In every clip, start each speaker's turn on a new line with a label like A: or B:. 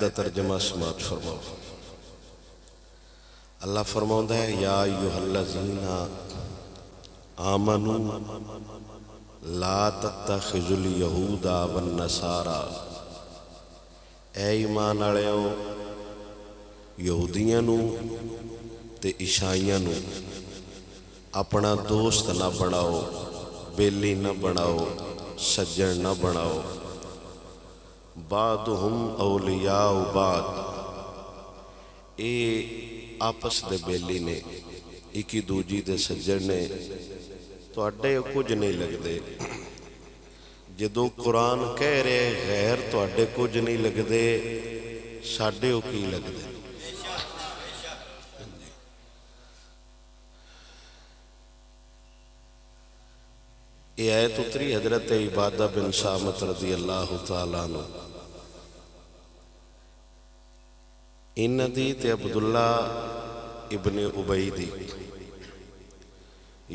A: دا ترجمہ سماعت فرماؤ۔ اللہ فرماؤں ہے یا ایوہ الذین آمنوا لا تتخذوا الیہود والنصارى، اے ایمان والےو یہودیاں نو تے عیسائیاں نو اپنا دوست نہ بناؤ، بیلی نہ بناؤ، سجن نہ بناؤ۔ بعضهم اولیاء بعض، اے آپس دے بیلی نے، ایکی دوجی دے سجن نے، تو اڈے کچھ نہیں لگ دے۔ جدو قرآن کہہ رہے غیر تو اڈے کچھ نہیں لگ دے، ساڈے ہو کی لگ دے۔ یہ آیت اتری حضرت عبادہ بن صامت رضی اللہ تعالیٰ عنہ ان دی تے عبداللہ ابن ابی دی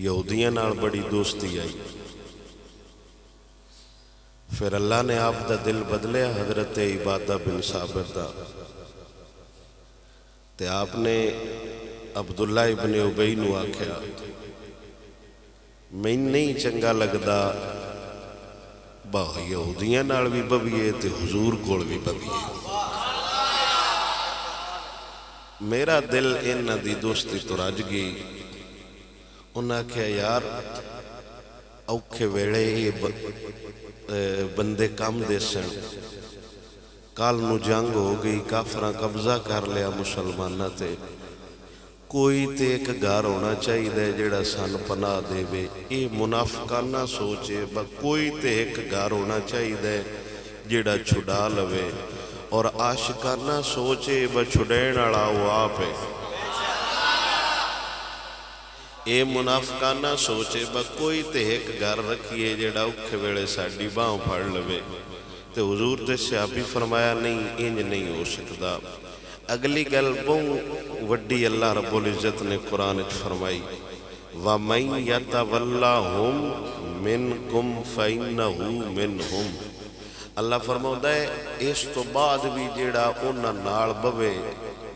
A: یہودیاں نال بڑی دوستی آئی، پھر اللہ نے آپ دا دل بدلیا حضرت عبادہ بن صامت دا، تے آپ نے عبداللہ ابن ابی نو آکھیا میں نہیں چنگا لگدا با یہودیاں نال بھی بویے تے حضور کول بھی بویے، میرا دل انہاں دی دوستی تو رج گئی۔ انہاں کہا یار اوکھے ویڑے بندے کام دے سن، کال نو جنگ ہو گئی، کافراں قبضہ کر لیا مسلمانہ تے، کوئی تے ایک گھر ہونا چاہیے دے جڑا سان پناہ دے وے، اے منافقانہ سوچے با کوئی تے ایک گھر ہونا چاہیے دے جڑا چھڑا لوے، اور عاشقانہ سوچے با چھڑین والا وہ آپ ہے۔ اے منافقانہ سوچے با کوئی تے ایک گھر رکھیے جڑا اوکھے ویلے ساڈی باہوں پھڑ لوے، تے حضور دے صحابی فرمایا نہیں انج نہیں ہو سکتا۔ اگلی گل بہت وڈی اللہ رب العزت نے قرآن وچ فرمائی وَمَن يَتَوَلَّهُمْ مِنْكُمْ فَإِنَّهُ مِنْهُمْ۔ اللہ فرماؤں ہے اس تو بعد بھی جیڑا انہاں نال بوے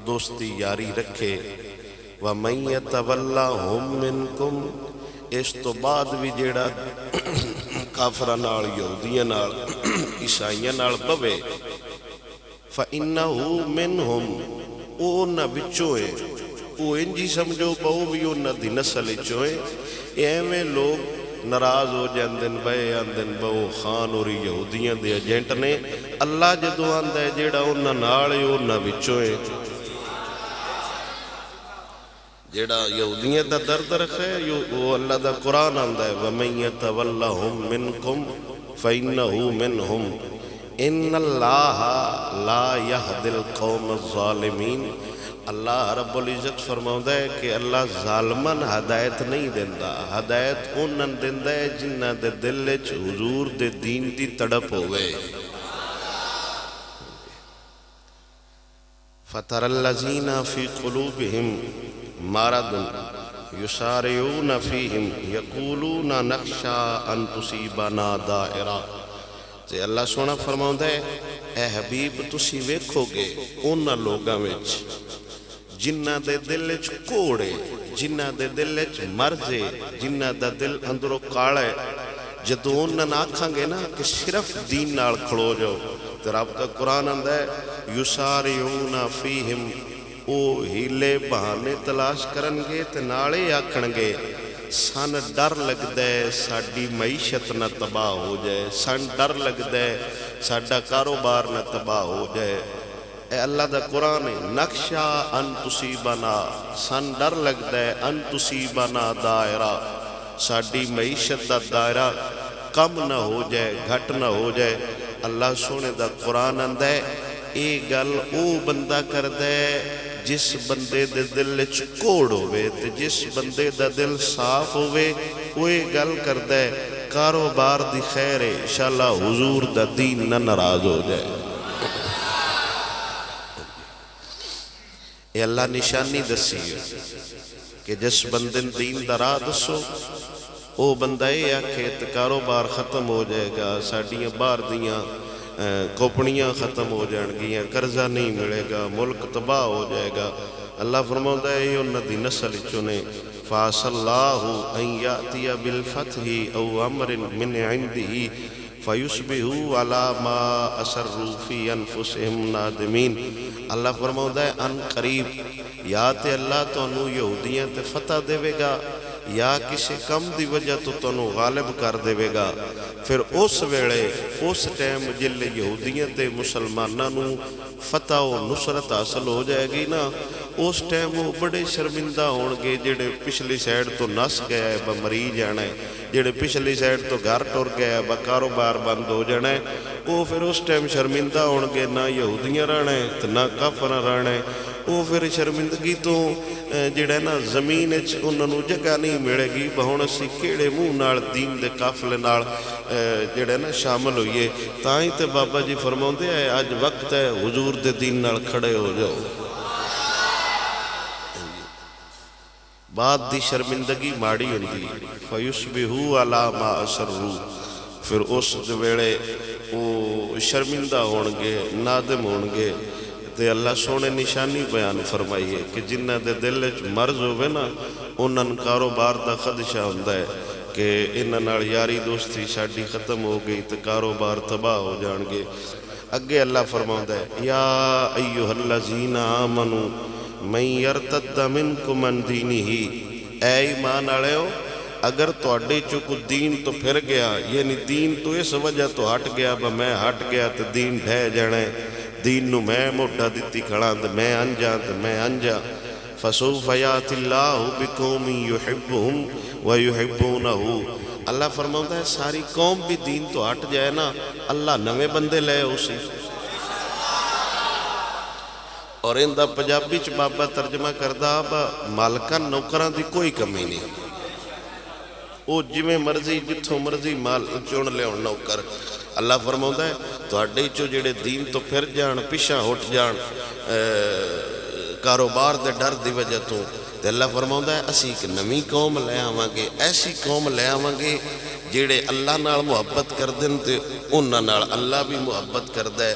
A: دوستی یاری رکھے، وَمَن يَتَوَلَّهُمْ مِنْكُمْ، اس تو بعد بھی جیڑا کافراں نال یہودیاں نال عیسائیاں نال بوے، فَإِنَّهُ مِنْهُمْ، او انہاں بچوں ہیں، او انجی سمجھو بہو بھی انہاں دی نسل چوں ہیں۔ ایویں لوگ ناراض ہو جاندن بے آندن بہو خان اور یہودیاں دے ایجنٹ نے، اللہ جدو آندہ ہے جیڑا انہاں نال ہے انہاں بچوں ہیں، جیڑا یہودیاں دا درد رکھے وہ اللہ دا قرآن آندہ ہے وَمَن يَتَوَلَّهُمْ مِنْكُمْ فَإِنَّهُ مِنْهُمْ ان اللہ لا یہد القوم الظالمین۔ اللہ رب العزت فرماؤں ہے کہ اللہ ظالمن ہدایت نہیں دیندہ، ہدایت انہاں دیندہ ہے جنہاں دے دل وچ حضور دے دین دی تڑپ ہوئے۔ فَتَرَ الَّذِينَ فِي قُلُوبِهِمْ مَرَضٌ يُسَارِعُونَ فِيهِمْ يَقُولُونَ نَخْشَىٰ أَن تُصِيبَنَا دَائِرَةٌ۔ تے اللہ سونا فرماؤں ہے اے حبیب تسی ویکھو گے انہاں لوگاں وچ جنہاں دے دل وچ کوڑے، جنہاں دے دل وچ مرضے، جنہاں دا دل اندروں کالا ہے، جدو انہاں آکھاں گے نا کہ صرف دین نال کھڑو جاؤ، تے رب دا قرآن آندا ہے یسارعون فیہم، او ہیلے بہانے تلاش کرن گے تے نالے آکھن گے سان ڈر لگ دے ساڑی معیشت نہ تباہ ہو جائے، سان ڈر لگ دے ساڑا کاروبار نہ تباہ ہو جائے۔ اے اللہ دا قرآن ہے نخشا ان تصیبنا، سان ڈر لگ دے ان تصیبنا دائرہ، ساڑی معیشت دا دائرہ کم نہ ہو جائے، گھٹ نہ ہو جائے۔ اللہ سونے دا قرآن اندہ ہے اے گل او بندہ کر دے جس بندے دے دل وچ کوڑ ہوئے، تے جس بندے دا دل صاف ہوئے اوے گل کر دے کاروبار دی خیر ہے انشاءاللہ حضور دا دین نہ ناراض ہو جائے۔ اے اللہ نشانی دسی ہے کہ جس بندے دین دا راہ دسو او بندہ اے آکھے تے کاروبار ختم ہو جائے گا، ساڑیاں باہر دیاں کوپڑیاں ختم ہو جان گیاں، قرضہ نہیں ملے گا، ملک تباہ ہو جائے گا۔ اللہ فرماتا ہے یہ انہاں دی نسل چنے فَعَسَى اللَّهُ أَن يَأْتِيَ بِالْفَتْحِ أَوْ أَمْرٍ مِّنْ عِنْدِهِ فَيُصْبِحُوا عَلَى مَا أَسَرُّوا فِي أَنفُسِهِمْ نَادِمِينَ۔ اللہ فرماتا ہے ان قریب یا تے اللہ تانوں یہودیاں تے فتح دے گا یا کسی کم دی وجہ تو تانوں غالب کر دے گا۔ پھر اس ویلے اس ٹائم جلے یہودیاں تے مسلماناں نوں فتح و نصرت حاصل ہو جائے گی نا، اس ٹائم وہ بڑے شرمندہ ہون گے جڑے پچھلی سائڈ تو نس گیا ہے با مری جانا ہے، جڑے پچھلی سائڈ تو گھر ٹر گیا ہے با کاروبار بند ہو جانا ہے، وہ پھر اس ٹائم شرمندہ ہون گے، نہ یہودیاں رہنا ہے تو نہ کافراں رہنا ہے۔ وہ پھر شرمندگی تو جڑا نا زمین انہاں نوں جگہ نہیں ملے گی، ہن اسی کیڑے منہ نال دین دے قافلے نال جڑا نا شامل ہوئیے۔ تاں ہی تے بابا جی فرماندے ہیں اج وقت ہے حضور دے دین نال کھڑے ہو جاؤ۔ بعد دی شرمندگی ماڑی ہوندی فَيُصْبِحُوا عَلَى مَا أَسَرُّوا، پھر اس ویلے وہ شرمندہ ہون گے، نادم ہون گے۔ تے اللہ سونے نشانی بیان فرمائیے کہ جنہ دے دل وچ مرض ہوئے نا انہاں کاروبار دا خدشہ ہوندا ہے کہ انہاں نال یاری دوستی ساڈی ختم ہو گئی تے کاروبار تباہ ہو جان گے۔ اگے اللہ فرماوندا ہے یا ایھا الذین آمنوا من یرتد منکم عن دینہ، اے ایمان والےو اگر تواڈے چوں کوئی دین تو پھر گیا، یعنی دین تو اس وجہ تو ہٹ گیا با میں ہٹ گیا تے دین ڈھہ جانا ہے، دین نو میں موٹا دتی کھڑا تے میں انجا تے میں انجا، فسوف یاتی اللہ بقوم یحبہم ویحبونہ۔ اللہ فرماتا ہے ساری قوم بھی دین تو ہٹ جائے نا، اللہ نوے بندے لے اسی۔ اور ان دا پنجابی چ بابا ترجمہ کردہ مالکان نوکران دی کوئی کمی نہیں، وہ جویں مرضی جتھوں مرضی مال چن لے نوکر۔ اللہ فرماتا ہے تواڈے چوں جڑے دین تو پھر جان، پیچھے ہٹ جان کاروبار دے ڈر دی وجہ تو، تے اللہ فرماتا ہے اسی ایک نویں قوم لے آواں گے، ایسی قوم لے آواں گے جڑے اللہ نال محبت کردن تے انہاں نال اللہ بھی محبت کردا ہے۔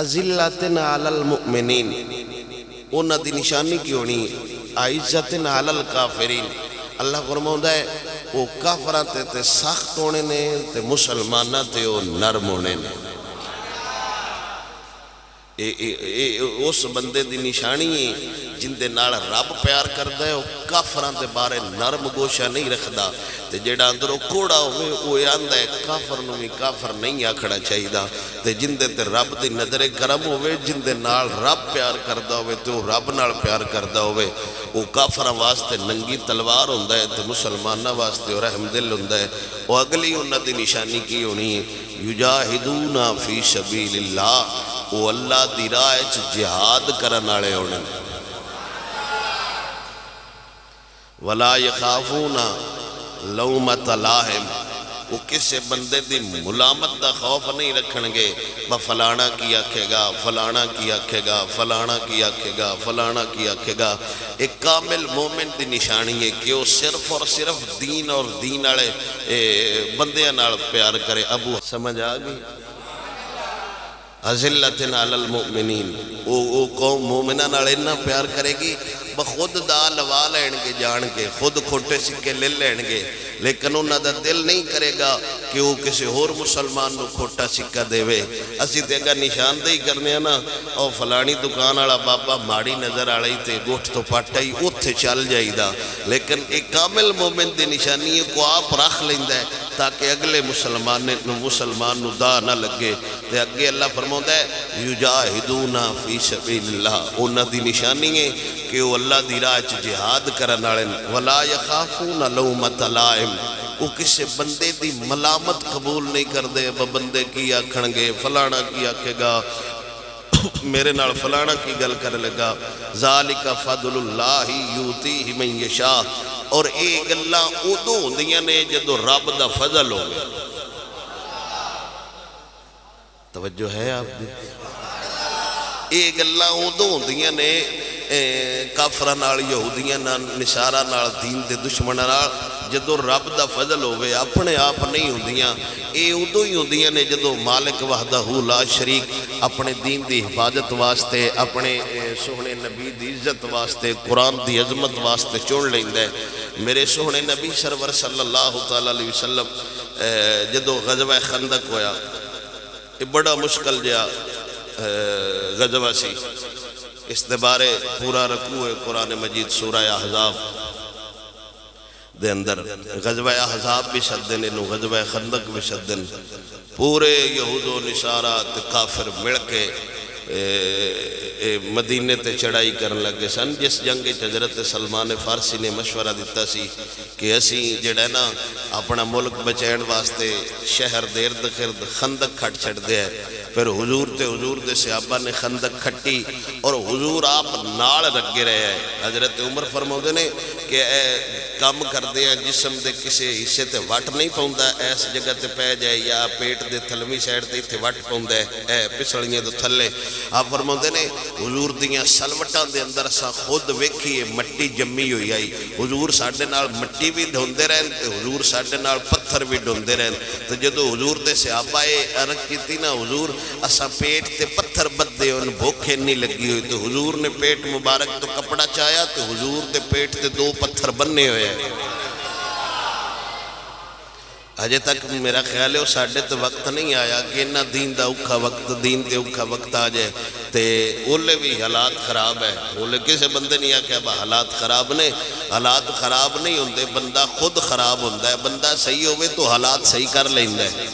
A: اذلۃ علی المؤمنین، انہاں دی نشانی کی ہونی عزت علی الکافرین۔ اللہ فرماؤندا ہے وہ کافراں تے سخت ہونے نے تے مسلماناں تے وہ نرم ہونے نے۔ اس بندے دی نشانی ہے جن دے نال رب پیار کردا ہے، وہ کافراں دے بارے نرم گوشہ نہیں رکھدا، تے جیڑا اندروں کوڑا ہوئے وہ آندا ہے کافر نو بھی کافر نہیں آکھنا چاہیدا، تے جن دے تے رب دی نظر کرم ہوئے، جن دے نال رب پیار کردا ہوئے تے وہ رب نال پیار کردا ہوئے، وہ کافراں واسطے ننگی تلوار ہوندا ہے تے مسلماناں واسطے رحم دل ہوندا ہے۔ وہ اگلی انہاں دی نشانی کی ہونی ہے یجاہدون فی سبیل اللہ، وہ اللہ دی راہ وچ جہاد کرن والے ہونے، ولا یخافون لومۃ لائم، وہ کسی بندے دی ملامت دا خوف نہیں رکھن گے، با فلانا کی آکھے گا، فلانا کی آکھے گا، فلانا کی آکھے گا، فلانا کی آکھے گا۔ ایک کامل مومن دی نشانی ہے کہ وہ صرف اور صرف دین اور دین والے بندیاں نال پیار کرے۔ ابو سمجھ آ گئی؟ اذلۃ علی المؤمنین، وہ قوم مومنہ نال اتنا پیار کرے گی بخود دا لوا لین گے، جان کے خود کھوٹے سکے لے لین گے، لیکن انہاں دا دل نہیں کرے گا کہ وہ کسی اور مسلمان نو کھوٹا سکہ دے وے۔ اسی تے اگر نشاندہی کرنے ہیں نا، او فلانی دکان والا بابا ماڑی نظر آڑی تے گوٹھ تو پاٹا ہی اوتھے چل جائی دا، لیکن ایک کامل مومن دی نشانی ہے کو آپ رکھ لیندہ ہے تاکہ اگلے مسلمان نو دا نہ لگے۔ تے اگے اللہ فرماتا ہے یجاہدون فی سبیل اللہ، انہاں دی نشانی ہے کہ وہ اللہ دی راہ وچ جہاد کرن والے، ولا یخافون لومۃ لائم، وہ کسی بندے دی ملامت قبول نہیں کردے، بندے کی آکھن گے، فلانا کی آکھے گا، میرے نال فلانا کی گل کر لگا، ذالک فضل اللہ یؤتیہ من یشاء، اور اے گلاں ادوں ہوندیاں نے جدوں رب دا فضل ہوے۔ توجہ ہے آپ دی؟ اے گلاں ادوں ہوندیاں نے کافراں نال یہودیاں نال نصاراں نال دین دے دشمناں نال جدوں رب دا فضل ہوے اپنے آپ نہیں ہوندیاں اے ادوں ہی ہوندیاں نے جدوں مالک وحدہ لا شریک اپنے دین دی حفاظت واسطے اپنے سوہنے نبی دی عزت واسطے قرآن دی عظمت واسطے چن لیندا ہے۔ میرے سوہنے نبی سرور صلی اللہ تعالی علیہ وسلم جدوں غزوہ خندق ہویا یہ بڑا مشکل جہا غزوہ سی، اس دے بارے پورا رکوع ہے قرآن مجید سورہ احزاب دے اندر۔ غزوہ احزاب بھی شدن انہوں غزوہ خندق بھی شدن، پورے یہود و نصارہ تے کافر مل کے مدینے تے چڑھائی کرن لگے سن، جس جنگ حضرت سلمان فارسی نے مشورہ دیتا سی کہ اسی جڑا نا اپنا ملک بچائن واسطے شہر دے ارد گرد خندق کھٹ چھڑ دے ہے۔ پھر حضور دے صحابہ نے خندق کھٹی اور حضور آپ نال رگے رہے ہیں۔ حضرت عمر فرماؤں نے کہ اے کام کر دے ہیں جسم دے کسے حصے تے وٹ نہیں پاؤندا ایس جگہ تے پہ جائے یا پیٹ دے تھلوی سائڈ تے اتھے وٹ پاؤندا ہے اے پسلیاں دے تھلے۔ آپ فرماؤں نے حضور دیاں سلوٹاں دے اندر سا خود ویکھیے مٹی جمی ہوئی آئی، حضور ساڈے نال مٹی بھی ڈھوندے رہن تے حضور ساڈے نال پتھر بھی ڈھوندے رہن۔ تو جدو حضور دے صحابہ عرض کیتی نا حضور اسا پیٹ تے پتھر بدے ان بھوکے نہیں لگی ہوئی، تو حضور نے پیٹ مبارک تو کپڑا چایا تو حضور دے پیٹ تے 2 پتھر بننے ہوئے ہیں۔ اجے تک میرا خیال ہے وہ ساڑھے تو وقت نہیں آیا کہ انہا دین دا اوکھا وقت دین دے اوکھا وقت آ جائے تے اولے بھی حالات خراب ہے۔ اولے کسے بندے نہیں آکے اب حالات خراب نے، حالات خراب نہیں ہوندے، بندہ خود خراب ہوندہ ہے۔ بندہ صحیح ہوئے تو حالات صحیح کر لیندہ ہے۔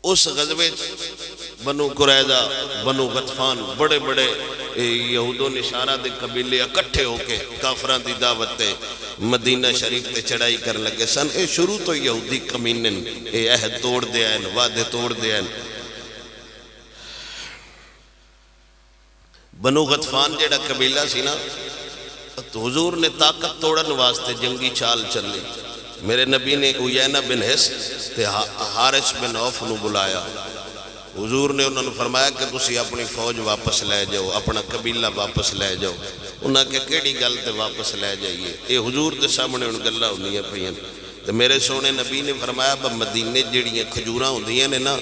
A: اس غزوے بنو قریظہ بنو غطفان بڑے بڑے یہود و نصارہ دے قبیلے اکٹھے ہو کے کافران دی دعوت تے مدینہ شریف تے چڑھائی کر لگے سن۔ اے شروع تو یہودی کمینن اے عہد توڑ دے آئین، وعدے توڑ دے آئین۔ بنو غطفان جیڑا قبیلہ سی نا تو حضور نے طاقت توڑن واسطے جنگی چال چلی۔ میرے نبی نے عیینہ بن حس تے حارث بن عوف نو بلایا، حضور نے انہوں نے فرمایا کہ تسی اپنی فوج واپس لے جاؤ، اپنا قبیلہ واپس لے جاؤ۔ انہاں کہ کیڑی گل تے واپس لے جائیے، اے حضور دے سامنے ان گلہ ہونیاں پئیاں۔ تو میرے سونے نبی نے فرمایا با مدینے جڑیاں کھجوراں ہوندیاں نے نا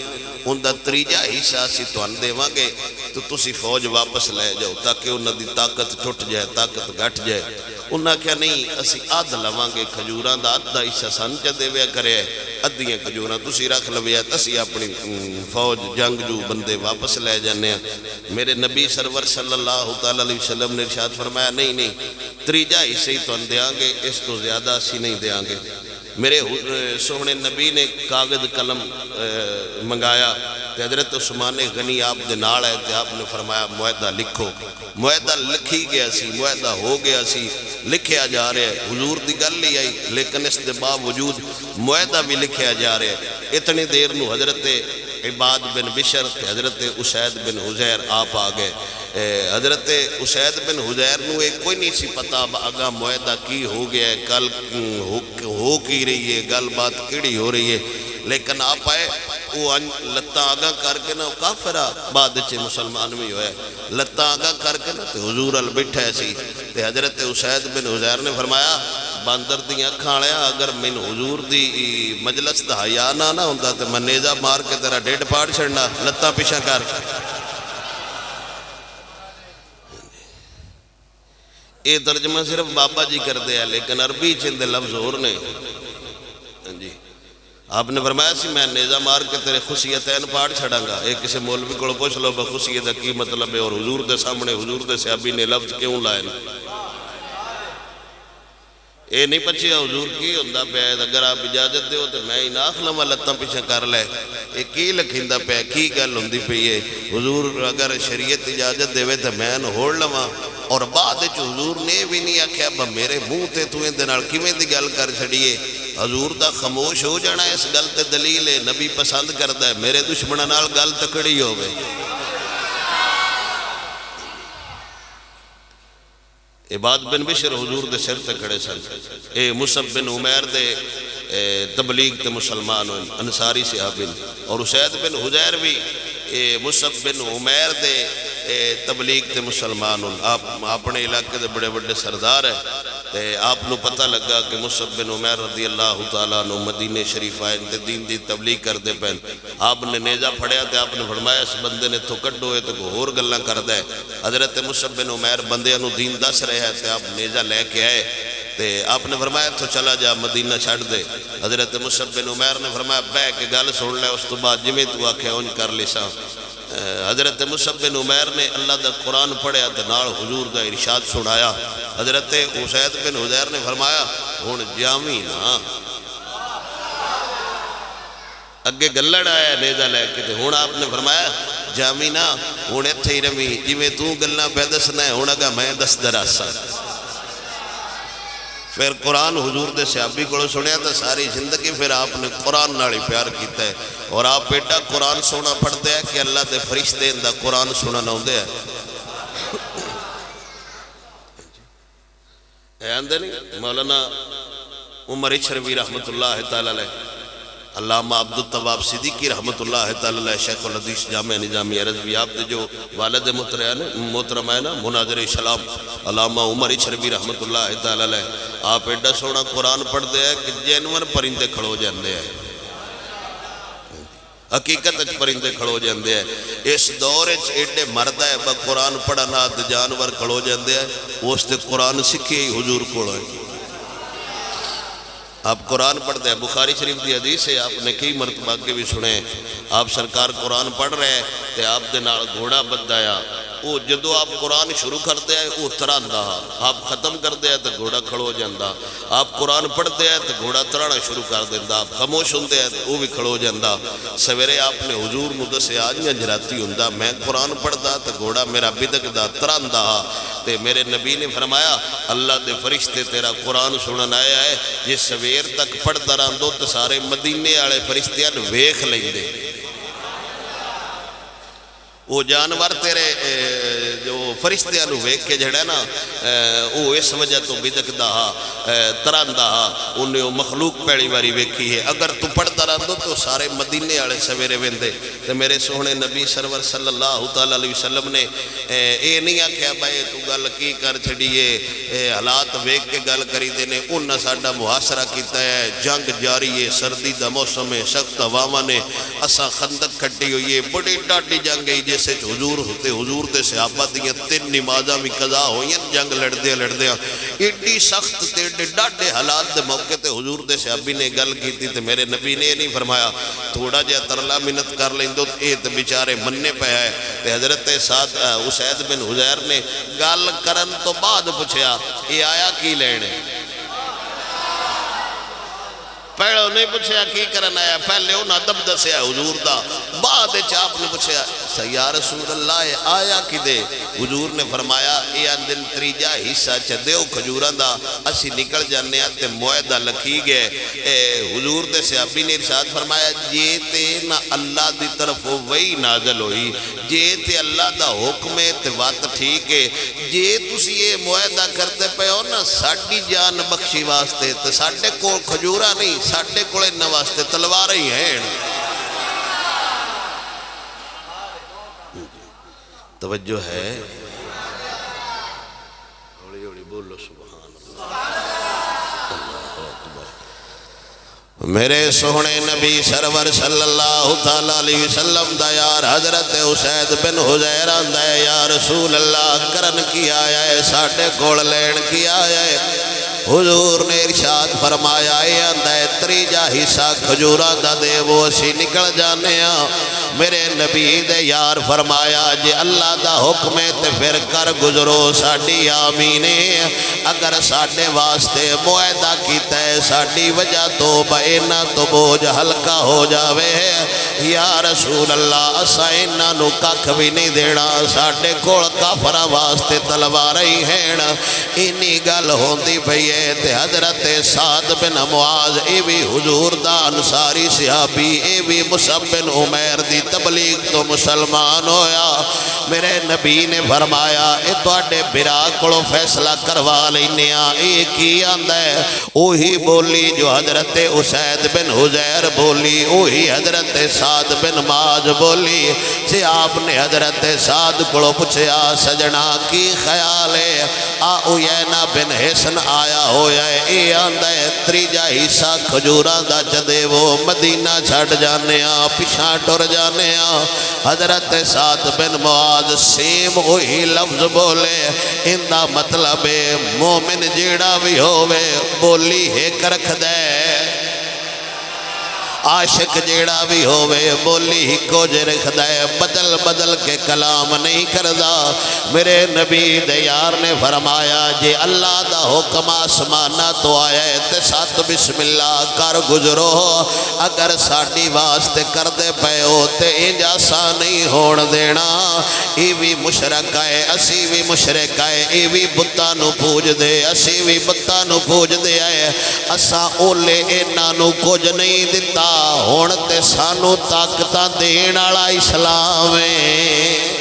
A: ان دا تریجا حصہ اسی تہن دیواں گے تو تسی فوج واپس لے جاؤ تاکہ انہاں دی طاقت ٹوٹ جائے، طاقت گھٹ جائے۔ انہاں کیا نہیں اسی آدھ لواں گے کھجوراں دا آدھا حصہ سن چا دے ویا کرے ادھیاں کھجوراں تسی رکھ لویا اسی اپنی فوج جنگ جو بندے واپس لے جانے ہیں۔ میرے نبی سرور صلی اللہ علیہ وسلم نے ارشاد فرمایا نہیں تریجا حصہ ہی تہن دیاں گے، اس تو زیادہ اسی نہیں دیاں گے۔ میرے سوہنے نبی نے کاغذ قلم منگایا تے حضرت عثمان غنی آپ دے نال ہے تے آپ نے فرمایا معاہدہ لکھو۔ معاہدہ لکھی گیا سی، معاہدہ ہو گیا سی، لکھیا جا رہے ہیں۔ حضور دی گل نہیں آئی لیکن اس دے باوجود معاہدہ بھی لکھیا جا رہے ہیں۔ اتنی دیر نو حضرت عباد بن بشر تے حضرت اسید بن حزیر آپ آگئے۔ حضرت اسید بن حزیر نو ایک کوئی نہیں سی پتا آگا معاہدہ کی ہو گیا ہے، کل ہو کی رہی ہے، گل بات کیڑی ہو رہی ہے، لیکن آپ آئے وہ لتاں آگا کر کے نا کافرہ بعد چے مسلمان بھی ہوئے لتاں آگا کر کے نا تے حضور البٹھے سی تے حضرت اسید بن حزیر نے فرمایا باندر دیاں کھاڑیا اگر من حضور دی مجلس دا حیا نہ ہوندہ تے میں نیزہ مار کے تیرا ڈیڈ پاڑ چھڑنا، لتاں پیچھا کر۔ یہ ترجمہ صرف بابا جی کر دیا لیکن عربی چند لفظ اور نے جی آپ نے فرمایا سی میں نیزہ مار کے تیرے خصیتین پاڑ چھڑاں گا۔ ایک کسی مولوی کو پوچھ لو بخصیت کی مطلب ہے اور حضور دے سامنے حضور دے صحابی نے لفظ کیوں لائے نا اے نہیں پچھیا حضور کی ہوندہ پہ اگر آپ اجازت دے ہو تو میں اناخ لما لتاں پیچھے کر لے اے کی لکھندہ پہ کی گل ہوندی پہ یہ حضور اگر شریعت اجازت دے تو میں ہوڑ لما اور بعد حضور نے بھی نہیں آکھیا با میرے منہ تے تو ان دنال کیویں دی گل کر چھڑیے۔ حضور دا خاموش ہو جانا اس گل تے دلیل ہے نبی پسند کردا ہے میرے دشمناں نال گل تکڑی ہوے۔ عباد بن بشر حضور دے سر تے کھڑے سن، اے مصعب بن عمیر دے تبلیغ تے مسلمان ہوئے انصاری صحابی اور اسید بن حزیر بھی مصعب بن عمیر دے تبلیغ تے مسلمان ہوں. آپ اپنے علاقے دے بڑے بڑے سردار ہیں تے آپ نو پتہ لگا کہ مصعب بن عمیر رضی اللہ تعالیٰ عنہ مدینہ شریف آئے تے دین دی تبلیغ کر دے پہن. آپ نے نیزہ پھڑیا تے آپ نے فرمایا اس بندے نے تو کڈو ہے تو ہور گلاں کردا ہے. حضرت مصعب بن عمیر بندیاں نو دین دس رہے ہیں تے آپ نیزہ لے کے آئے تے آپ نے فرمایا تو چلا جا مدینہ چھڑ دے. حضرت مصعب بن عمیر نے فرمایا بہ کے گل سن لے اس تو بعد جویں تو آکھیا اونج کر لیساں. حضرت مصعب بن عمیر نے اللہ دا قرآن پڑھیا تے نال حضور دا ارشاد سنایا. حضرت اسید بن حضیر نے فرمایا ہن جاویں نا اگے گلڑ آیا نیزہ لے کے تے ہن آپ نے فرمایا جاویں نا ہن ایتھے ہی رمی جویں تو گلاں پہ دسنا ہے ہن اگا میں دس دراسا. پھر قرآن حضور دے صحابی کو سنیا تھا ساری زندگی پھر آپ نے قرآن نالی پیار کیتا ہے. اور آپ بیٹا قرآن سونا پڑھتے ہیں کہ اللہ دے فرشتے اندہ قرآن سونا نہ ہوندے ہیں. آندے نہیں مولانا عمر اچھروی رحمت اللہ تعالیٰ علیہ، علامہ عبدالتواب صدیقی رحمت اللہ تعالیٰ علیہ، شیخ الحدیث جامعہ نظامی رضوی، آپ دے جو والد محترم ہے نا مناظر سلام علامہ عمر اچھروی رحمت اللہ تعالیٰ علیہ، آپ ایڈا سونا قرآن پڑھتے ہیں کہ جانور پرندے کھڑو جاندے ہیں. حقیقت پرندے کھڑو جاندے ہیں. اس دور ایڈے مرد ہے با قرآن پڑھنا جانور کھڑو جاندے ہیں. اس تے قرآن سکھے ہی حضور کو ہے. آپ قرآن پڑھتے ہیں بخاری شریف دی حدیث ہے آپ نے کئی مرتبہ کے بھی سنے. آپ سرکار قرآن پڑھ رہے ہیں تے آپ دے نال گھوڑا بدایا. وہ جدو آپ قرآن شروع کرتے ہیں وہ تراندہ، آپ ختم کرتے ہیں تو گھوڑا کھڑو جاندہ. آپ قرآن پڑھتے ہیں تو گھوڑا ترانا شروع کر دیندہ. آپ خاموش ہوندے ہیں تو وہ بھی کھڑو جاندہ. سویرے آپ نے حضور نو دسے آج جراتی ہوندہ میں قرآن پڑھدا تو گھوڑا میرا بدکدا تراندہ. تے میرے نبی نے فرمایا اللہ دے فرشتے تیرا قرآن سنن آیا ہے یہ سویر تک پڑھدا راندو تو سارے مدینے والے فرشتیاں ویکھ لیندے. وہ جانور تیرے جو فرشتیاں نو ویکھ کے جڑا نا وہ اس وجہ تو بدکدا تراندہ انہیں وہ مخلوق پہلی باری ویکھی ہے. اگر تو پڑھتا راندو تو سارے مدینے والے سویرے ویندے. تو میرے سوہنے نبی سرور صلی اللہ تعالیٰ علیہ وسلم نے اے نہیں آکھیا بھائی تو گل کی کر چھڑیے حالات ویکھ کے گل کری دینے. انہاں ساڈا محاصرہ کیتا ہے، جنگ جاری ہے، سردی دا موسم ہے، سخت ہواواں نے، اساں خندق کھٹی ہوئی ہے، بڑی ڈاڈی جنگ ہے جیسے حضور ہوتے حضور دے صحابہ دیاں 3 نمازاں بھی قضا ہوئیں جنگ لڑدے ایڈی سخت تے ڈاڈے حالات دے موقع تے حضور دے صحابی نے گل کیتی تے میرے نبی نے نہیں فرمایا تھوڑا جہا ترلا منت کر لیندو اے تے بیچارے مننے پہ ہے. تے حضرت اسید بن حضیر نے گل کرن تو بعد پوچھیا اے آیا کی لینے. پہلے نہیں پوچھیا کی کرن آیا، پہلے انہاں ادب دسیا حضور دا. بعد آپ نے پوچھیا یا رسول اللہ آیا کی دے. حضور نے فرمایا اے دن تریجا حصہ چدیو کھجوراں دا اسی نکل جانے تے معاہدہ لکھی گئے. حضور دے صحابی نے ارشاد فرمایا جے تے نہ اللہ دی طرف وہی نازل ہوئی، جے تے اللہ دا حکم ہے تے بات ٹھیک ہے. جے تسی یہ معاہدہ کرتے پے ہو نا ساڈی جان بخشی واسطے تے ساڈے کول کھجورا نہیں ساڈے کول انہاں واسطے تلوار ہی ہیں. توجہ ہے ہولی ہولی بولو سبحان اللہ. میرے سوہنے نبی سرور صلی اللہ تعالیٰ علیہ وسلم دا یار حضرت اسید بن حضیر آندہ ہے یا رسول اللہ کرن کی آیا ہے ساڑھے کوڑ لین کی آیا ہے. حضور نے ارشاد فرمایا اے آندہ ہے تریجا حصہ کھجورہ دا دے وہ اسی نکل جانے ہیں. میرے نبی دے یار فرمایا جے اللہ دا حکم ہے تے پھر کر گزرو ساڑی آمین. اگر ساڑے واسطے معاہدہ کیتا ہے ساڑی وجہ تو بائنا تو بوجھ ہلکا ہو جاوے یا رسول اللہ اسا انہاں نو ککھ بھی نہیں دینا ساڑے کول کافراں واسطے تلوار ہی ہیں. انہی گل ہوندی پئی ہے تے حضرت سعد بن معاذ اے بھی حضور دا انصاری صحابی اے بھی مصعب بن عمیر دی تبلیغ تو مسلمان ہویا. میرے نبی نے فرمایا اے تواڈے برا کولوں فیصلہ کروا لینے آ اے کی آندا ہے اوہی بولی جو حضرت اسید بن حزیر بولی اوہی حضرت سعد بن معاذ بولی سے آپ نے حضرت سعد کولوں پوچھیا سجنا کی خیال ہے آ عیینہ بن حسن آیا ہویا ہے اے آندا ہے تریجا حصہ کھجوراں دا چدے وہ مدینہ چھڈ جانے آ پیچھے ٹر جانے آ حضرت سعد بن معاذ سیم وہی لفظ بولے ان دا مطلب ہے مومن جیڑا بھی ہووے بولی ایک رکھ دے عاشق جیڑا بھی ہووے بولی ہی کو جے رکھ دے بدل بدل کے کلام نہیں کردا میرے نبی دے یار نے فرمایا جے اللہ دا حکم آسمانہ تو آیا ہے تے ساتھ بسم اللہ کر گزرو اگر ساڑی واسطے کر دے پے ہو تے انجاسا نہیں ہون دینا ای بھی مشرک ہے اسی بھی مشرک ہے ای بھی بتاں نو پوج دے اسی بھی بتاں نو پوج دے ہے اساں اولے انہاں نو کچھ نہیں دتا ہون تے سانو طاقتاں دین والا اسلام ہے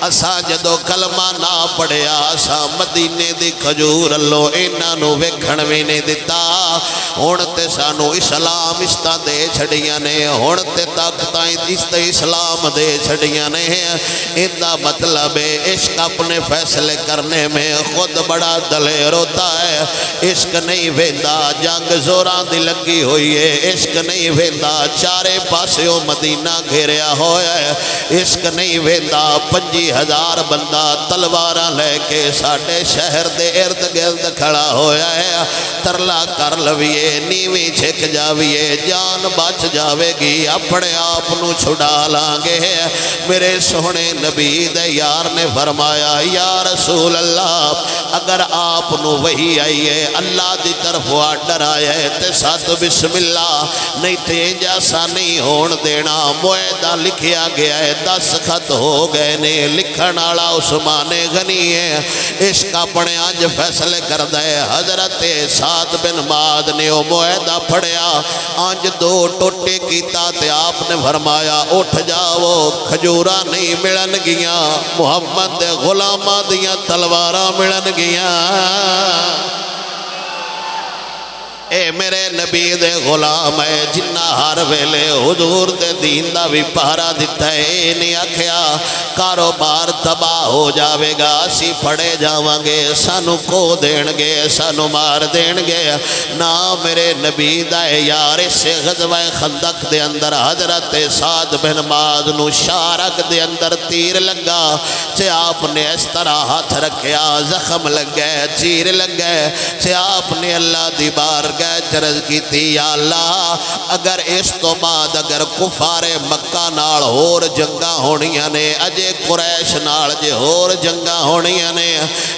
A: اساں جدو کلمہ نہ پڑھیا اساں مدینے دی کھجور اللہ انہاں نو ویکھن وی نہیں دتا ہن تے سانو اسلام استا دے چھڑیاں نے ہن تے طاقتاں اسلام دے چھڑیاں نے ان دا مطلب ہے عشق اپنے فیصلے کرنے میں خود بڑا دلیر ہوتا ہے عشق نہیں ویندا جنگ زوراں دی لگی ہوئی ہے عشق نہیں ویندا چارے پاسیوں مدینہ گھیریا ہویا ہے عشق نہیں ویندا 50,000 بندہ تلواراں لے کے ساڑھے شہر دے ارد گرد کھڑا ہویا ہے ترلا کر لویے نیویں چھک جاویے جان بچ جاوے گی اپنے آپ نو چھڑا لانگے میرے سونے نبی دے یار نے فرمایا یا رسول اللہ اگر آپ نو وہی آئیے اللہ دی طرف آڈر آئے تے ساتھ بسم اللہ نہیں تے جیسا نہیں ہون دینا معاہدہ لکھیا گیا ہے 10 خط ہو گئے نے لکھن والا عثمان غنی ہے عشق اپنے آج فیصلے کر دے حضرت سعد بن معاذ نے وہ معاہدہ پڑھیا آج 2 ٹوٹے کیتا تے آپ نے فرمایا اٹھ جاؤ کھجوراں نہیں ملن گیاں محمد دے غلاماں دیاں تلواراں ملن گیاں اے میرے نبی دے غلام ہے جنہ ہر ویلے حضور دے دین دا بھی پہرا دیتا ہے نہیں آکھیا کاروبار تباہ ہو جاوے گا اسی پڑے جاواں گے سانو کو دین گے سانو مار دین گے نا میرے نبی دا یار اس غزوہ خندق دے اندر حضرت سعد بن معاذ نو شارک دے اندر تیر لگا سے آپ نے اس طرح ہاتھ رکھیا زخم لگ گئے چیر لگ گئے سے آپ نے اللہ دی بار گئے چرز کی تھی یا اللہ اگر اس تو بعد اگر کفار مکہ نال ہور جنگاں ہونیاں نے اجے قریش نال جے ہور جنگاں ہونیاں نے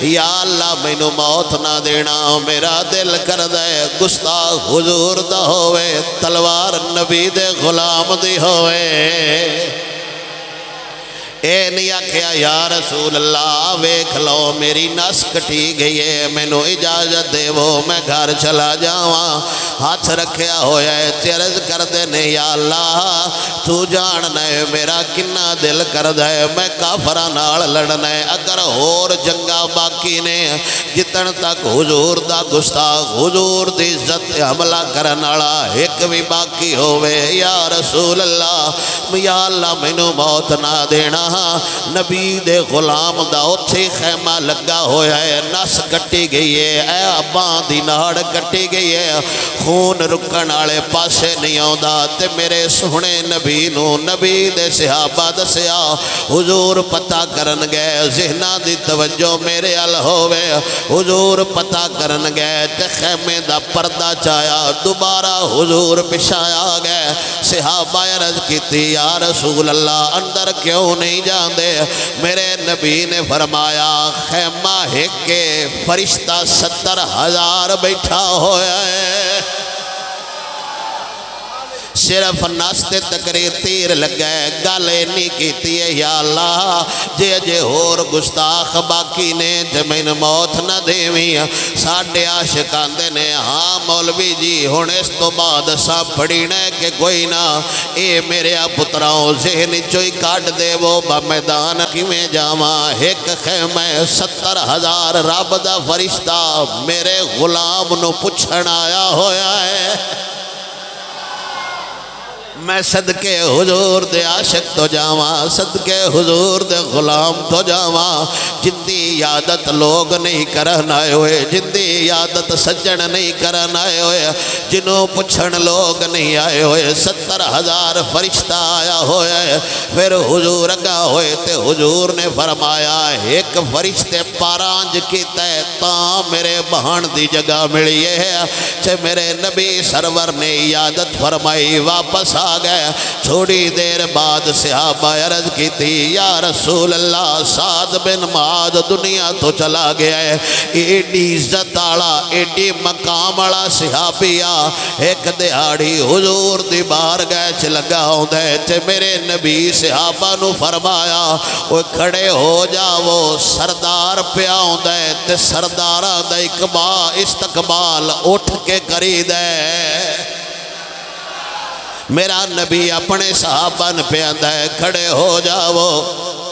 A: یا اللہ مینوں موت نہ دینا میرا دل کر دے گستاخ حضور دا ہوئے تلوار نبی دے غلام دی ہوئے اے نہیں آکھیا یا رسول اللہ ویکھ لو میری نس کٹی گئی ہے مینوں اجازت دے وہ میں گھر چلا جاواں ہاتھ رکھیا ہویا ہے عرض کر دے نے یا اللہ تو جاننا ہے میرا کنا دل کر دے میں کافراں نال لڑنا ہے اگر ہور جنگا باقی نے جتن تک حضور دا گستاخ حضور دی عزت حملہ کرن والا ایک بھی باقی ہووے یا رسول اللہ یا اللہ مینوں موت نہ دینا نبی دے غلام دا اتھے خیمہ لگا ہویا ہے نس کٹی گئی ہے اے اباں دی ناڑ کٹی گئی ہے خون رکن آلے پاسے نہیں آؤں تے میرے سونے نبی نو نبی دے صحابہ دسیا حضور پتہ کرن گئے ذہنہ دی توجہ میرے ال ہوئے حضور پتہ کرن گئے تے خیمے دا پردہ چایا دوبارہ حضور پشایا گئے صحابہ عرض کی تھی یا رسول اللہ اندر کیوں نہیں جاندے میرے نبی نے فرمایا خیمہ ہے کہ فرشتہ 70,000 بیٹھا ہویا ہے
B: صرف ناستے تکرے تیر لگے گالے نہیں کیتی ہے یا اللہ جے جے ہور گستاخ باقی نے جمین موت نہ دیویں ساڑھے عاشق آندے نے ہاں مولوی جی ہن اس تو بعد سا پڑھینے کہ کوئی نہ اے میرے پتراؤں ذہن چوئی کاٹ دے وہ با میدان کی میں جاواں ایک خیمہ 70,000 رب دا فرشتہ میرے غلام نو پچھن آیا ہویا ہے میں صدقے حضور دے عاشق تو جاواں صدقے حضور دے غلام تو جاواں جندی عادت لوگ نہیں کرن آئے ہوئے جندی عادت سجن نہیں کرن آئے ہوئے جنوں پچھن لوگ نہیں آئے ہوئے 70,000 فرشتہ آیا ہوئے پھر حضور اگا ہوئے تے حضور نے فرمایا ایک فرشتے پارانج کی تاں میرے بہان دی جگہ ملی ہے چھے میرے نبی سرور نے عادت فرمائی واپس آ گئے تھوڑی دیر بعد صحابہ عرض کی تھی یا رسول اللہ سعد بن معاذ دنیا تو چلا گیا ہے ایڈی عزت آڑا ایڈی مقام آڑا صحابیہ ایک دیہاڑی حضور دی بار گئے چھ لگا ہوں دے چھے میرے نبی صحابہ نو فرمایا وہ کھڑے ہو جاؤ سردار پہ آؤں دے تے سردارہ دا استقبال اٹھ کے کری دے میرا نبی اپنے صحابہ پہ آندہ ہے کھڑے ہو جاؤ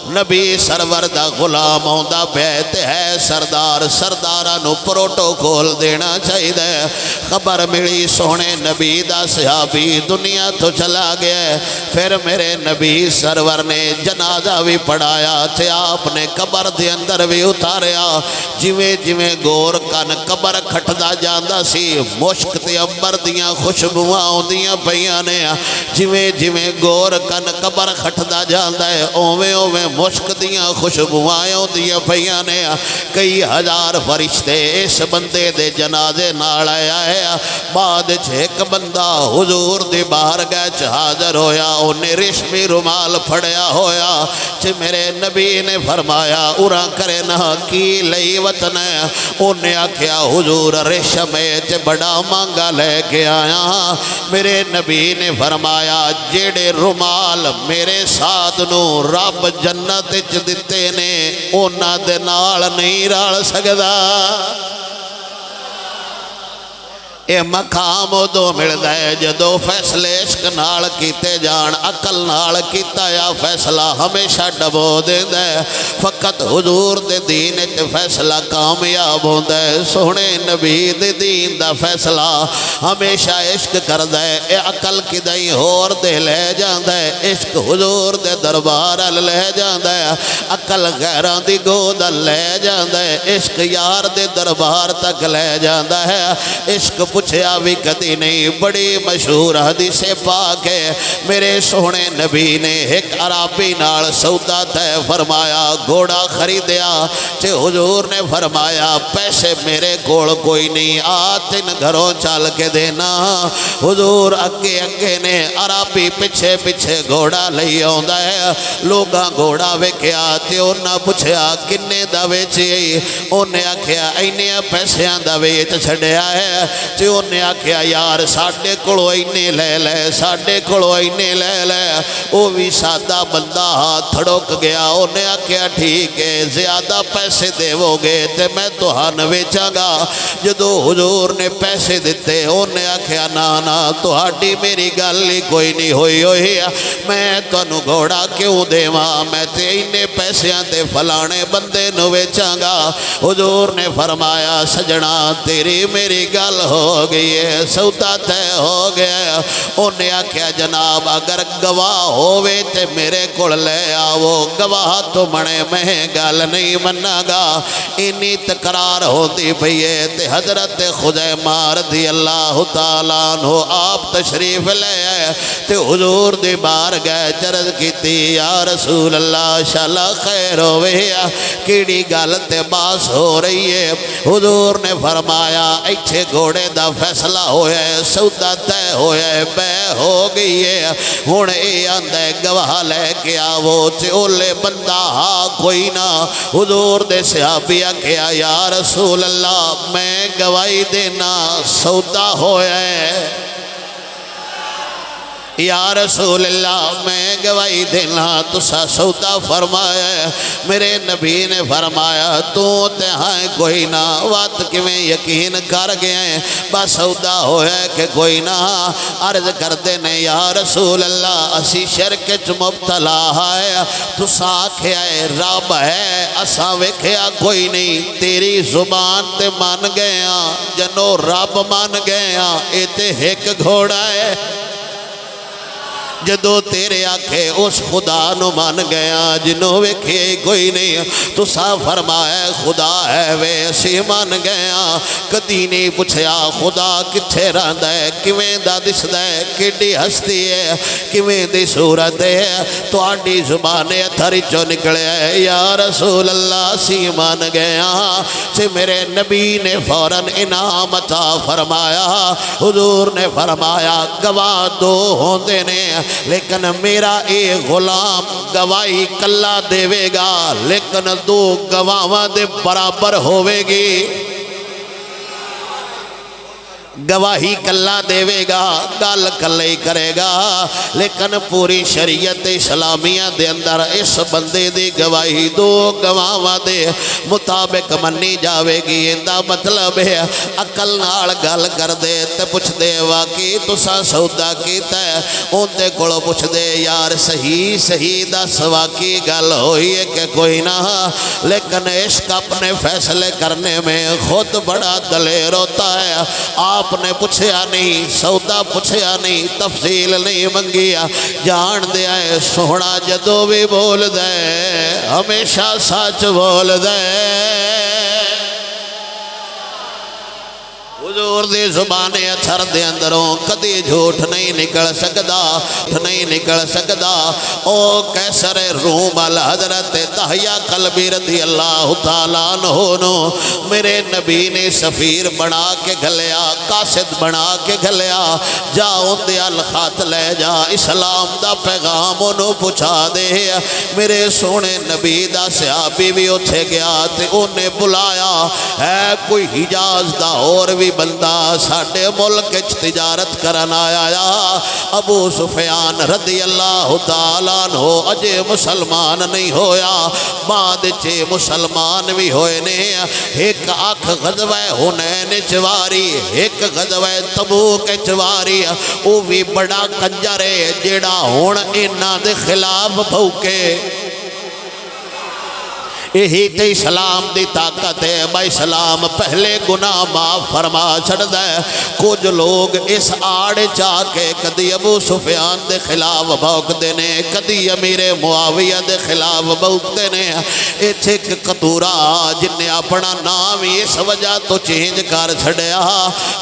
B: نبی سرور دا غلام آندہ بیت ہے سردارہ نو پروٹوکول دینا چاہی دے خبر ملی سونے نبی دا صحابی دنیا تو چلا گیا پھر میرے نبی سرور نے جنازہ بھی پڑھایا تھے آپ نے قبر دے اندر بھی اتاریا جویں گور کن قبر کھٹدا جاندہ سی مشک تے امبر دیاں خوشبوآں دیاں پیاں نے جویں گور کن قبر کھٹدا جاندہ ہے اویں مشک دیاں خوشبوائیں دیاں پیاں نے کئی ہزار فرشتے اس بندے دے جنازے نال آیا ہے بعد ایک بندہ حضور دی باہر گئے حاضر ہویا انہیں ریشمی رومال پھڑیا ہویا چھے میرے نبی نے فرمایا اُراں کرے نہ کی لئی وطن ہے انہیں آکھیا حضور ریشمے چھے بڑا مانگا لے کے آیا میرے نبی نے فرمایا جیڑے رومال میرے ساتھ نو رب جنت چ دتے نے اونا دے نال نہیں رال سکدا اے مقام دو ملدا ہے جدو فیصلے عشق نال کیتے جان عقل نال کیتا یا فیصلہ ہمیشہ ڈبو دیندا ہے فقط حضور دے دین وچ فیصلہ کامیاب ہوندا ہے سونے نبی دے دین دا فیصلہ ہمیشہ عشق کردا ہے اے عقل کدی ہور دے لے جاندا ہے عشق حضور دے دربار ال لے جاندا ہے عقل غیراں دی گود لے جاندا ہے عشق یار دے دربار تک لے جاندا ہے عشق پوچھیا بھی کدی نہیں بڑی مشہور حدیث پاک ہے میرے سونے نبی نے ایک عرابی نال سودا تے فرمایا گھوڑا خریدیا چھے حضور نے فرمایا پیسے میرے کول کوئی نہیں آتن گھروں چال کے دینا حضور اگے نے عرابی پچھے گھوڑا لئی آندا ہے لوگاں گھوڑا ویکھیا تے انہاں پوچھیا کنے دا ویچی انہیں آکھیا اینیاں پیسیاں دا ویچ چھڑیا ہے تے انہیں آکھیا یار ساڑھے کڑو اینے لے لے وہ بھی سادہ بندہ ہاتھ تھڑک گیا انہیں آکھیا ٹھیک ہے زیادہ پیسے دے وہ گے تے میں تو ہن ویچاں گا جدو حضور نے پیسے دیتے انہیں آکھیا نا تو ہاڑی میری گالی کوئی نہیں ہوئی میں تو انہوں گھوڑا کیوں دے ماں میں تے اینے پیسیاں تے فلانے بندے نو ویچاں گا حضور نے فرمایا سجنا تیری میری گل ہو گئی ہے سودا تے ہو گیا انہیں آکھیا جناب اگر گواہ ہووے تے میرے کول لے آو گواہ تو منے میں گل نہیں مننا گا انہی تقرار ہوتی پئیے تے حضرت خزیمہ رضی اللہ تعالیٰ عنہ آپ تشریف لے آئے تے حضور دی بار گئے چرد کیتی یا رسول اللہ شالا خیر ہوئے کیڑی گل تے باس ہو رہی ہے حضور نے فرمایا ایچھے گھوڑے دا فیصلہ ہویا ہے سودا تے ہویا ہے بے ہو گئی ہے ہون اے آندے گواہ لے کے آوو تے اولے بندہ ہاں کوئی نہ حضور دے صحابیہ کیا یا رسول اللہ میں گواہی دینا سودا ہویا ہے یا رسول اللہ میں گواہی دینا تسا سودا فرمایا ہے۔ میرے نبی نے فرمایا تو تے ہائیں کوئی نہ وات کیویں یقین کر گیا ہے بس سودا ہویا ہے کہ کوئی نہ عرض کرتے نے یا رسول اللہ اسی شرک چ مبتلا ہے تسا آکھیا ہے رب ہے اساں ویکھیا کوئی نہیں تیری زبان تے مان گیا جنو رب مان گیا اے تے ایک گھوڑا ہے جدو تیرے آکھے اس خدا نو مان گیا جنو ویکھے کوئی نہیں تو سا فرمایا خدا ہے وے اسی مان گیا کدی نہیں پوچھیا خدا کتھے رہندا ہے کیویں دا دسدا ہے کیڈی ہستی ہے کیویں دی صورت ہے تہاڈی زبان اتھر چوں نکلیا ہے یا رسول اللہ اسی مان گیا تے میرے نبی نے فوراً انعام عطا فرمایا حضور نے فرمایا گواہ دو ہوندے نے لیکن میرا اے غلام گواہی کلا دے گا لیکن دو گواہاں دے برابر ہوئے گی گواہی کلا دے گا گل کلے ہی کرے گا لیکن پوری شریعت اسلامیہ دے اندر اس بندے دی گواہی دو گواہاں دے مطابق منی جاوے گی اندہ مطلب ہے عقل نال گل کر دے تے پوچھ دے واقعی تسا سودا کیتا ہے ان دے کولو پوچھ دے یار صحیح صحیح دس واقعی گل ہوئی ہے کہ کوئی نہ لیکن عشق اپنے فیصلے کرنے میں خود بڑا دلیر ہوتا ہے آپ نے پوچھیا نہیں سودا پوچھیا نہیں تفصیل نہیں منگیا جان دیا ہے سونا جدو بھی بول دے ہمیشہ سچ بول دے حضور دی زبان اتھر دے اندروں کدی جھوٹ نہیں نکل سکدا او کیسر روم حضرت دہیا قلبی رضی اللہ تعالیٰ عنہ نو میرے نبی نے سفیر بنا کے گھلیا قاصد بنا کے گھلیا جا ان دے الخط لے جا اسلام دا پیغام انہوں پہنچا دے میرے سونے نبی دا صحابی بھی اتھے گیا تے انہیں بلایا ہے کوئی حجاز دا اور بھی بندہ ساڑھے ملک تجارت کرنا آیا ابو سفیان رضی اللہ تعالیٰ عنہ اجے مسلمان نہیں ہویا بعد چے مسلمان بھی ہوئے نے ایک آنکھ غزوہ حنین چواری ایک غزوہ تبوک چواری وہ بھی بڑا کنجر ہے جیڑا ہون انہاں دے خلاف بھوکے یہی تے اسلام دی طاقت ہے با اسلام پہلے گناہ معاف فرما چھڑ دے کچھ لوگ اس آڑے چاہ کے کدی ابو سفیان دے خلاف بھوک دینے کدی امیر معاویہ دے خلاف بھوک دینے ایتھے قطورہ جن نے اپنا نام اس وجہ تو چینج کر چھڑیا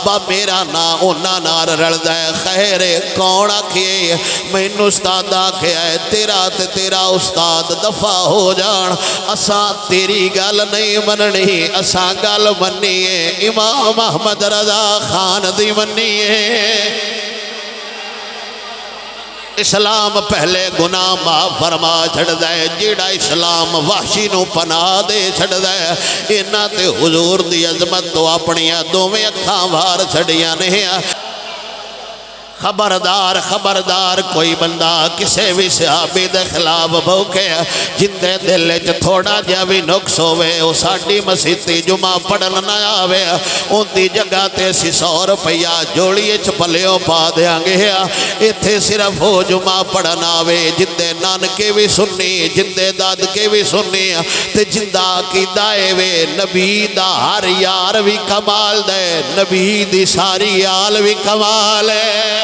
B: با میرا نام اونا نار رڑ دے خیر کون آکھئے میں استاد آکھئے تیرا تے تیرا استاد دفع ہو جان اسا تیری گل نہیں مننی اساں گل مننی ہے امام احمد رضا خان دی مننی ہے اسلام پہلے گناہ معاف فرما چھڑ دے جیڑا اسلام وحشی نو پناہ دے چھڑ دے انہاں تے حضور دی عظمت تو اپنیاں دوویں اکھاں وار چھڑیاں نہیں خبردار خبردار کوئی بندہ کسے بھی صحابی دے خلاف بھوکے جن دے دل چ تھوڑا جا بھی نقص ہوئے او ساڑی مسیحی جمعہ پڑھن نہ آوے ان دی جگہ تے 100 روپیہ جوڑیے چپلیوں پا دیاں گے ایتھے صرف ہو جمعہ پڑھن آوے جن دے نانکے بھی سننی جن دے داد کے بھی سننی تے جندہ کی دائے وے نبی دا ہر یار بھی کمال دے نبی دی ساری آل بھی کمال ہے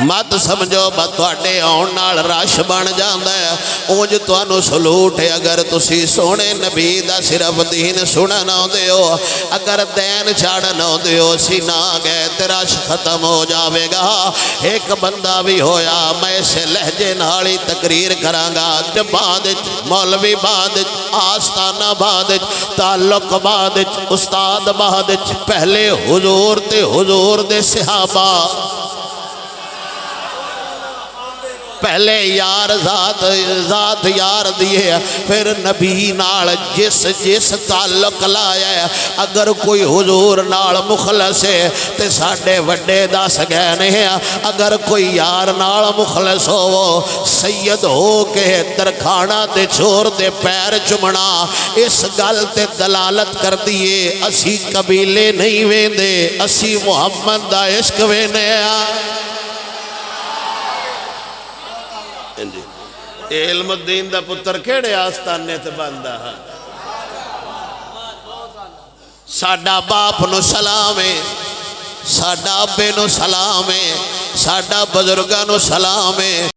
B: مت سمجھو بتواڈے آن نال رش بن جاندا ہے اونج تانوں سلوٹ ہے اگر تسی سونے نبی دا صرف دین سنن آندے ہو اگر دین چاڑن آندے ہو سینا گئے تے رش ختم ہو جاوے گا ایک بندہ بھی ہویا میں سے لہجے نالی تقریر کراں گا تے بعد مولوی بعد آستانہ بعد تعلق بعد استاد بعد پہلے حضور تے حضور دے صحابہ پہلے یار ذات یار دیے، پھر نبی نال جس تعلق لایا ہے۔ اگر کوئی حضور نال مخلص ہے تے ساڈے وڈے دس گئے نے، اگر کوئی یار نال مخلص ہو سید ہو کے درخانہ دے چھوڑ دے پیر چمنا، اس گل تے دلالت کر دیے اسی قبیلے نہیں ویندے، اسی محمد دا عشق وینے آ۔ علم الدین دا پتر کیڑے آستانے تے بندہ، ساڈا باپ نو سلام ہے، ساڈا ابے نو سلام ہے، ساڈا بزرگاں نو سلام ہے۔